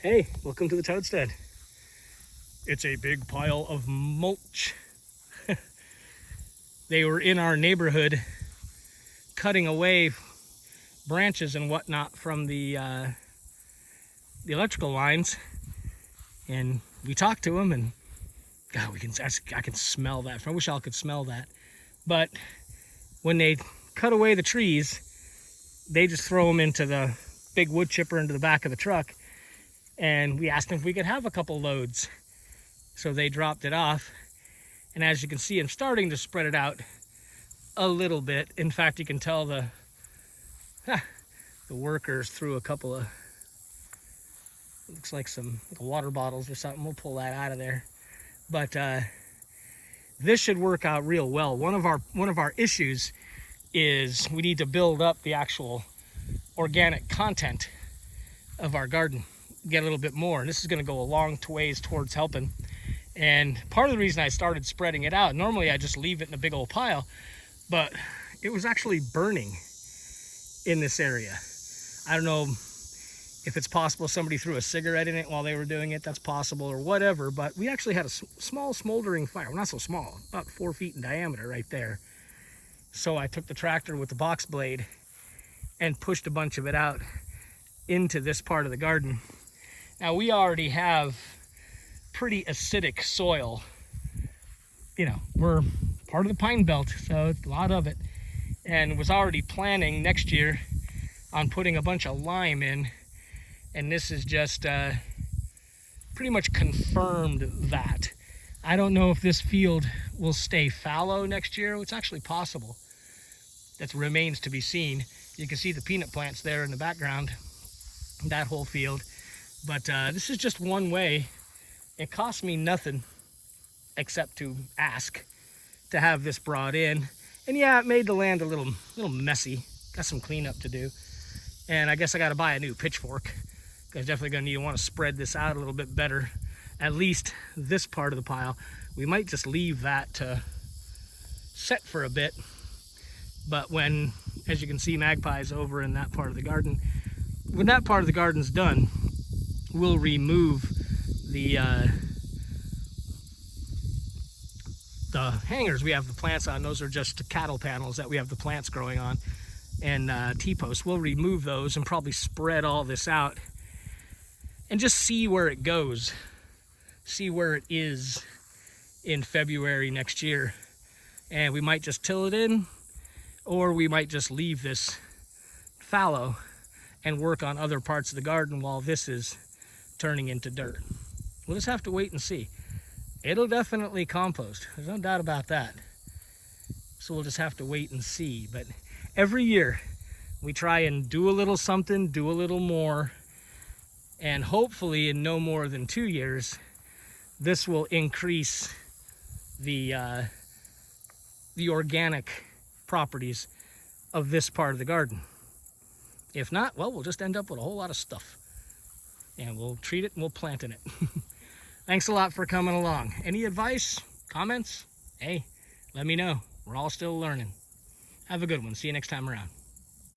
Hey, welcome to the Toadstead. It's a big pile of mulch. They were in our neighborhood cutting away branches and whatnot from the electrical lines, and we talked to them, and God, I can smell that. I wish y'all could smell that. But when they cut away the trees, they just throw them into the big wood chipper into the back of the truck. And we asked them if we could have a couple loads. So they dropped it off. And as you can see, I'm starting to spread it out a little bit. In fact, you can tell the workers threw a couple of, looks like some water bottles or something. We'll pull that out of there. But this should work out real well. One of our issues is we need to build up the actual organic content of our garden, get a little bit more, and this is going to go a long ways towards helping. And part of the reason I started spreading it out, normally I just leave it in a big old pile, but it was actually burning in this area. I don't know if it's possible somebody threw a cigarette in it while they were doing it. That's possible, or whatever, but we actually had a small smoldering fire. Well, not so small, about 4 feet in diameter right there. So I took the tractor with the box blade and pushed a bunch of it out into this part of the garden. Now, we already have pretty acidic soil. You know, we're part of the pine belt, so it's a lot of it. And was already planning next year on putting a bunch of lime in. And this is just pretty much confirmed that. I don't know if this field will stay fallow next year. It's actually possible. That remains to be seen. You can see the peanut plants there in the background, that whole field. But this is just one way. It cost me nothing except to ask to have this brought in. And yeah, it made the land a little messy. Got some cleanup to do. And I guess I got to buy a new pitchfork. Because definitely going to want to spread this out a little bit better. At least this part of the pile. We might just leave that to set for a bit. But when, as you can see, magpies over in that part of the garden, when that part of the garden's done, we'll remove the hangers we have the plants on. Those are just cattle panels that we have the plants growing on, and T-posts. We'll remove those and probably spread all this out and just see where it goes, see where it is in February next year. And we might just till it in, or we might just leave this fallow and work on other parts of the garden while this is turning into dirt. We'll just have to wait and see. It'll definitely compost. There's no doubt about that. So we'll just have to wait and see. But every year we try and do a little something, do a little more, and hopefully in no more than 2 years, this will increase the organic properties of this part of the garden. If not, well, we'll just end up with a whole lot of stuff. And we'll treat it and we'll plant in it. Thanks a lot for coming along. Any advice, comments? Hey, let me know. We're all still learning. Have a good one. See you next time around.